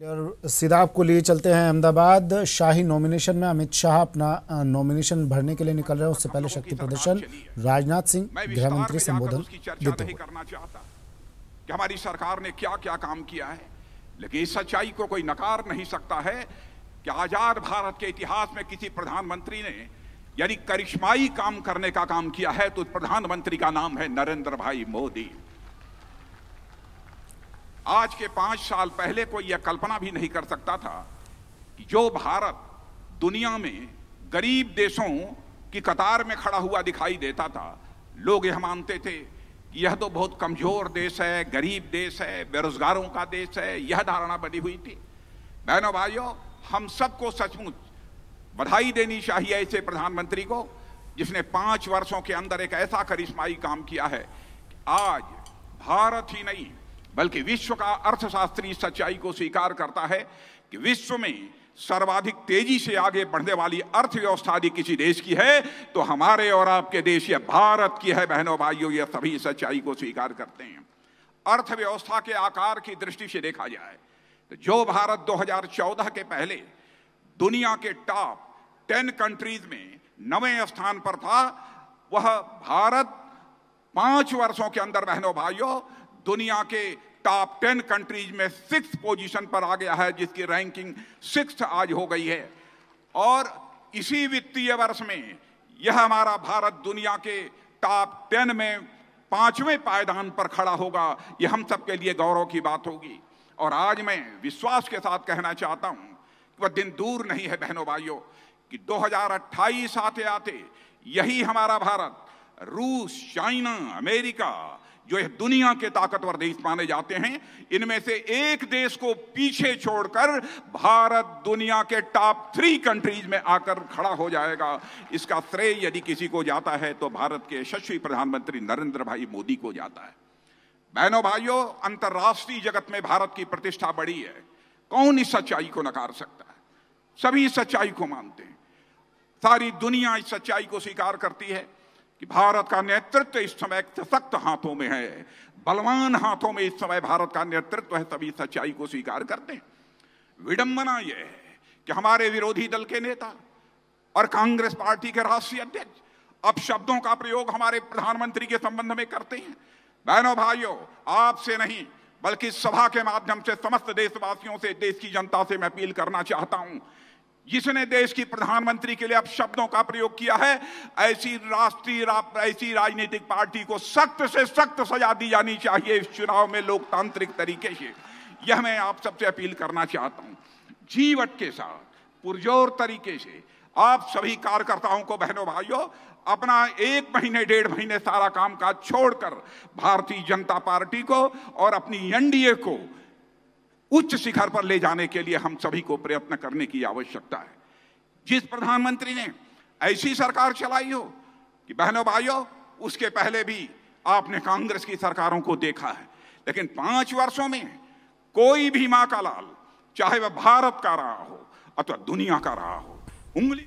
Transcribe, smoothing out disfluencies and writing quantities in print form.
और सीधा आपको लिए चलते हैं अहमदाबाद। शाही नॉमिनेशन में अमित शाह अपना नॉमिनेशन भरने के लिए निकल रहे हैं। उससे पहले शक्ति प्रदर्शन, राजनाथ सिंह गृह मंत्री संबोधन देते हुए करना चाहता कि हमारी सरकार ने क्या क्या काम किया है, लेकिन इस सच्चाई को कोई नकार नहीं सकता है कि आजाद भारत के इतिहास में किसी प्रधानमंत्री ने यानी करिश्माई काम करने का काम किया है तो प्रधानमंत्री का नाम है नरेंद्र भाई मोदी। आज के 5 साल पहले कोई यह कल्पना भी नहीं कर सकता था कि जो भारत दुनिया में गरीब देशों की कतार में खड़ा हुआ दिखाई देता था, लोग यह मानते थे कि यह तो बहुत कमजोर देश है, गरीब देश है, बेरोजगारों का देश है, यह धारणा बनी हुई थी। बहनों भाइयों, हम सबको सचमुच बधाई देनी चाहिए ऐसे प्रधानमंत्री को जिसने 5 वर्षों के अंदर एक ऐसा करिश्माई काम किया है कि आज भारत ही नहीं बल्कि विश्व का अर्थशास्त्री सच्चाई को स्वीकार करता है कि विश्व में सर्वाधिक तेजी से आगे बढ़ने वाली अर्थव्यवस्था यदि किसी देश की है तो हमारे और आपके देश या भारत की है। बहनों भाइयों, ये सभी सच्चाई को स्वीकार करते हैं। अर्थव्यवस्था के आकार की दृष्टि से देखा जाए तो जो भारत 2014 के पहले दुनिया के टॉप 10 कंट्रीज में 9वें स्थान पर था, वह भारत 5 वर्षों के अंदर बहनों भाइयों दुनिया के टॉप 10 कंट्रीज में 6th पोजीशन पर आ गया है, जिसकी रैंकिंग 6th आज हो गई है। और इसी वित्तीय वर्ष में यह हमारा भारत दुनिया के टॉप 10 में 5वें पायदान पर खड़ा होगा। यह हम सबके लिए गौरव की बात होगी। और आज मैं विश्वास के साथ कहना चाहता हूं कि वह दिन दूर नहीं है बहनों भाइयों कि 2028 आते आते यही हमारा भारत रूस, चाइना, अमेरिका जो दुनिया के ताकतवर देश माने जाते हैं, इनमें से एक देश को पीछे छोड़कर भारत दुनिया के टॉप 3 कंट्रीज में आकर खड़ा हो जाएगा। इसका श्रेय यदि किसी को जाता है तो भारत के यशस्वी प्रधानमंत्री नरेंद्र भाई मोदी को जाता है। बहनों भाइयों, अंतर्राष्ट्रीय जगत में भारत की प्रतिष्ठा बढ़ी है। कौन इस सच्चाई को नकार सकता है? सभी इस सच्चाई को मानते हैं। सारी दुनिया इस सच्चाई को स्वीकार करती है कि भारत का नेतृत्व इस समय सशक्त हाथों में है, बलवान हाथों में इस समय भारत का नेतृत्व है। सभी सच्चाई को स्वीकार करते हैं। विडंबना यह है कि हमारे विरोधी दल के नेता और कांग्रेस पार्टी के राष्ट्रीय अध्यक्ष अब शब्दों का प्रयोग हमारे प्रधानमंत्री के संबंध में करते हैं। बहनों भाइयों, आपसे नहीं बल्कि सभा के माध्यम से समस्त देशवासियों से, देश की जनता से मैं अपील करना चाहता हूं, जिसने देश की प्रधानमंत्री के लिए अब शब्दों का प्रयोग किया है, ऐसी राजनीतिक पार्टी को सख्त से सख्त सजा दी जानी चाहिए इस चुनाव में लोकतांत्रिक तरीके से। यह मैं आप सबसे अपील करना चाहता हूं। जीवट के साथ पुरजोर तरीके से आप सभी कार्यकर्ताओं को बहनों भाइयों अपना 1 महीने 1.5 महीने सारा काम काज छोड़कर भारतीय जनता पार्टी को और अपनी एनडीए को उच्च शिखर पर ले जाने के लिए हम सभी को प्रयत्न करने की आवश्यकता है। जिस प्रधानमंत्री ने ऐसी सरकार चलाई हो कि बहनों भाइयों उसके पहले भी आपने कांग्रेस की सरकारों को देखा है, लेकिन 5 वर्षों में कोई भी मां का लाल, चाहे वह भारत का रहा हो अथवा दुनिया का रहा हो, उंगली